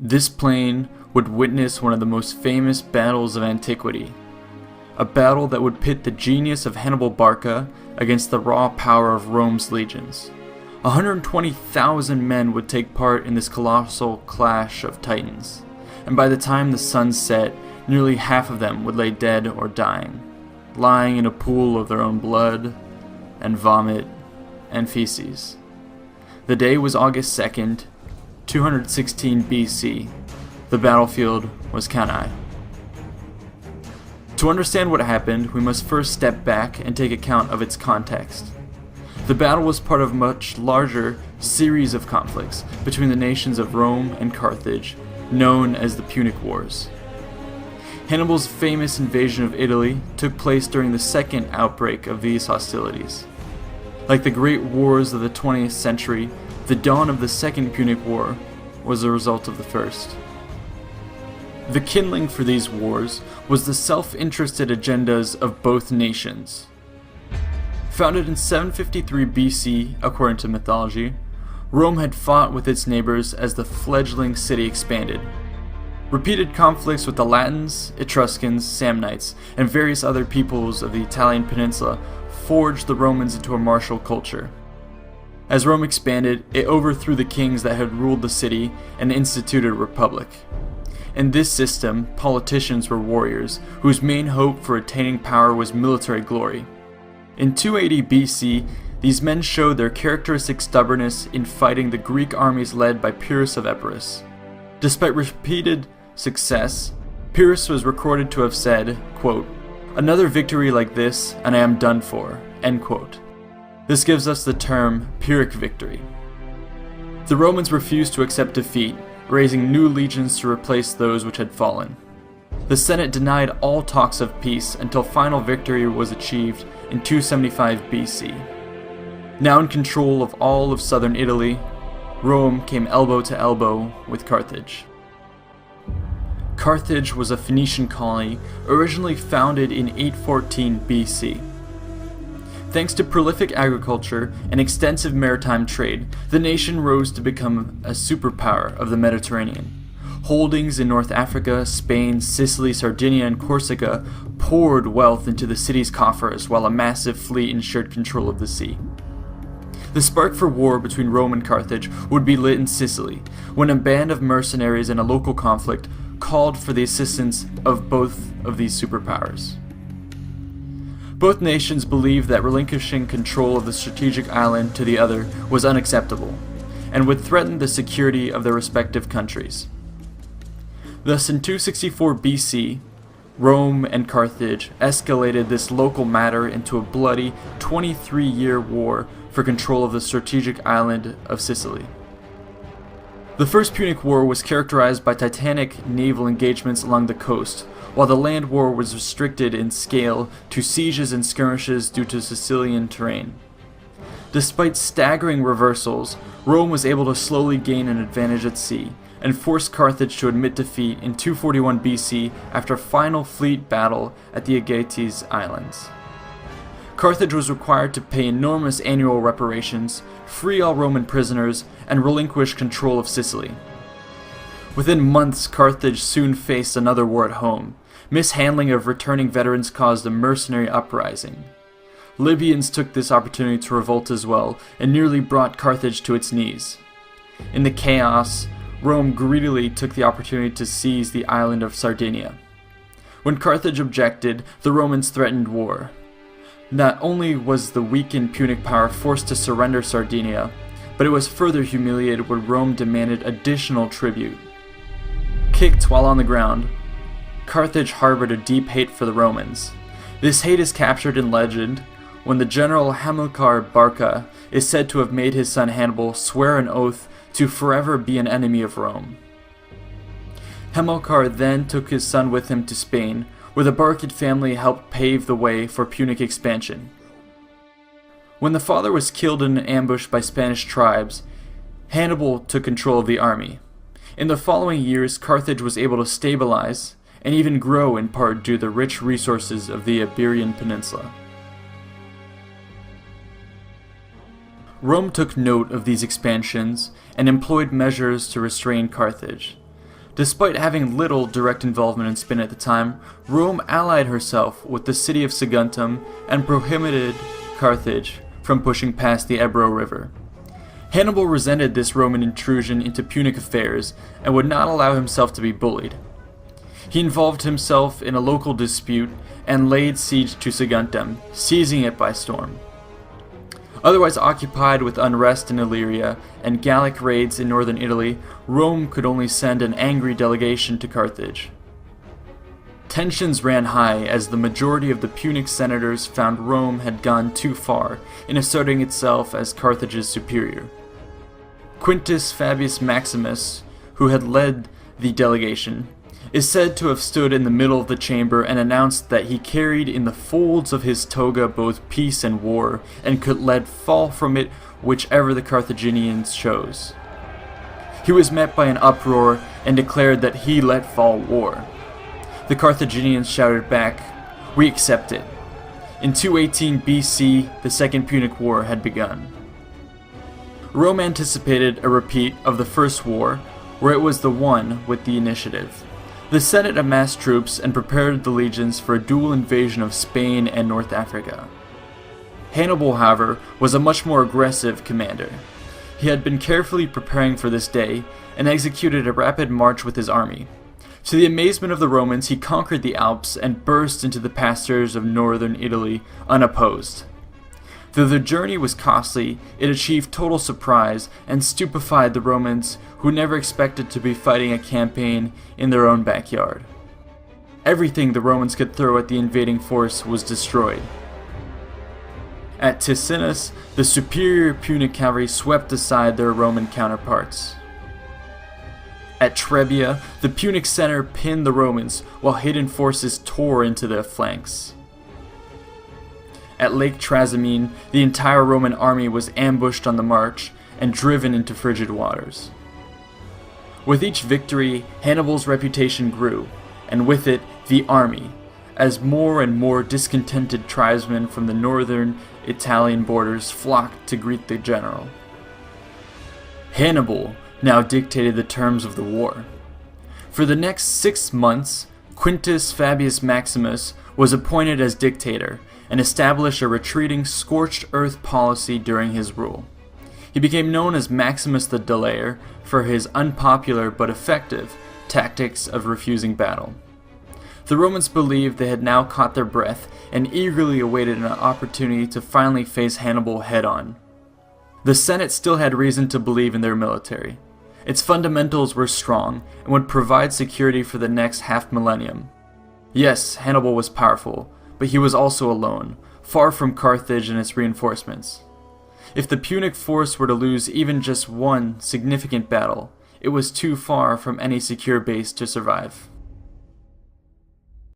This plain would witness one of the most famous battles of antiquity, a battle that would pit the genius of Hannibal Barca against the raw power of Rome's legions. 120,000 men would take part in this colossal clash of titans, and by the time the sun set, nearly half of them would lay dead or dying, lying in a pool of their own blood and vomit and feces. The day was August 2nd, 216 BC. The battlefield was Cannae. To understand what happened, we must first step back and take account of its context. The battle was part of a much larger series of conflicts between the nations of Rome and Carthage, known as the Punic Wars. Hannibal's famous invasion of Italy took place during the second outbreak of these hostilities. Like the great wars of the 20th century, the dawn of the Second Punic War was a result of the first. The kindling for these wars was the self-interested agendas of both nations. Founded in 753 BC, according to mythology, Rome had fought with its neighbors as the fledgling city expanded. Repeated conflicts with the Latins, Etruscans, Samnites, and various other peoples of the Italian peninsula forged the Romans into a martial culture. As Rome expanded, it overthrew the kings that had ruled the city and instituted a republic. In this system, politicians were warriors, whose main hope for attaining power was military glory. In 280 BC, these men showed their characteristic stubbornness in fighting the Greek armies led by Pyrrhus of Epirus. Despite repeated success, Pyrrhus was recorded to have said, quote, "Another victory like this, and I am done for," end quote. This gives us the term Pyrrhic victory. The Romans refused to accept defeat, raising new legions to replace those which had fallen. The Senate denied all talks of peace until final victory was achieved in 275 BC. Now in control of all of southern Italy, Rome came elbow to elbow with Carthage. Carthage was a Phoenician colony originally founded in 814 BC. Thanks to prolific agriculture and extensive maritime trade, the nation rose to become a superpower of the Mediterranean. Holdings in North Africa, Spain, Sicily, Sardinia, and Corsica poured wealth into the city's coffers while a massive fleet ensured control of the sea. The spark for war between Rome and Carthage would be lit in Sicily, when a band of mercenaries in a local conflict called for the assistance of both of these superpowers. Both nations believed that relinquishing control of the strategic island to the other was unacceptable, and would threaten the security of their respective countries. Thus, in 264 BC, Rome and Carthage escalated this local matter into a bloody 23-year war for control of the strategic island of Sicily. The First Punic War was characterized by titanic naval engagements along the coast, while the land war was restricted in scale to sieges and skirmishes due to Sicilian terrain. Despite staggering reversals, Rome was able to slowly gain an advantage at sea, and forced Carthage to admit defeat in 241 BC after a final fleet battle at the Aegates Islands. Carthage was required to pay enormous annual reparations, free all Roman prisoners, and relinquish control of Sicily. Within months, Carthage soon faced another war at home. Mishandling of returning veterans caused a mercenary uprising. Libyans took this opportunity to revolt as well, and nearly brought Carthage to its knees. In the chaos, Rome greedily took the opportunity to seize the island of Sardinia. When Carthage objected, the Romans threatened war. Not only was the weakened Punic power forced to surrender Sardinia, but it was further humiliated when Rome demanded additional tribute. Kicked while on the ground, Carthage harbored a deep hate for the Romans. This hate is captured in legend when the general Hamilcar Barca is said to have made his son Hannibal swear an oath to forever be an enemy of Rome. Hamilcar then took his son with him to Spain, where the Barcid family helped pave the way for Punic expansion. When the father was killed in an ambush by Spanish tribes, Hannibal took control of the army. In the following years, Carthage was able to stabilize and even grow in part due to the rich resources of the Iberian Peninsula. Rome took note of these expansions and employed measures to restrain Carthage. Despite having little direct involvement in Spain at the time, Rome allied herself with the city of Saguntum and prohibited Carthage from pushing past the Ebro River. Hannibal resented this Roman intrusion into Punic affairs and would not allow himself to be bullied. He involved himself in a local dispute and laid siege to Saguntum, seizing it by storm. Otherwise occupied with unrest in Illyria and Gallic raids in northern Italy, Rome could only send an angry delegation to Carthage. Tensions ran high as the majority of the Punic senators found Rome had gone too far in asserting itself as Carthage's superior. Quintus Fabius Maximus, who had led the delegation, is said to have stood in the middle of the chamber and announced that he carried in the folds of his toga both peace and war, and could let fall from it whichever the Carthaginians chose. He was met by an uproar and declared that he let fall war. The Carthaginians shouted back, "We accept it." In 218 BC, the Second Punic War had begun. Rome anticipated a repeat of the First War, where it was the one with the initiative. The Senate amassed troops and prepared the legions for a dual invasion of Spain and North Africa. Hannibal, however, was a much more aggressive commander. He had been carefully preparing for this day and executed a rapid march with his army. To the amazement of the Romans, he conquered the Alps and burst into the pastures of northern Italy unopposed. Though the journey was costly, it achieved total surprise and stupefied the Romans, who never expected to be fighting a campaign in their own backyard. Everything the Romans could throw at the invading force was destroyed. At Ticinus, the superior Punic cavalry swept aside their Roman counterparts. At Trebia, the Punic center pinned the Romans, while hidden forces tore into their flanks. At Lake Trasimene, the entire Roman army was ambushed on the march and driven into frigid waters. With each victory, Hannibal's reputation grew, and with it, the army, as more and more discontented tribesmen from the northern Italian borders flocked to greet the general. Hannibal now dictated the terms of the war. For the next 6 months, Quintus Fabius Maximus was appointed as dictator and established a retreating scorched earth policy during his rule. He became known as Maximus the Delayer for his unpopular but effective tactics of refusing battle. The Romans believed they had now caught their breath and eagerly awaited an opportunity to finally face Hannibal head-on. The Senate still had reason to believe in their military. Its fundamentals were strong and would provide security for the next half-millennium. Yes, Hannibal was powerful, but he was also alone, far from Carthage and its reinforcements. If the Punic force were to lose even just one significant battle, it was too far from any secure base to survive.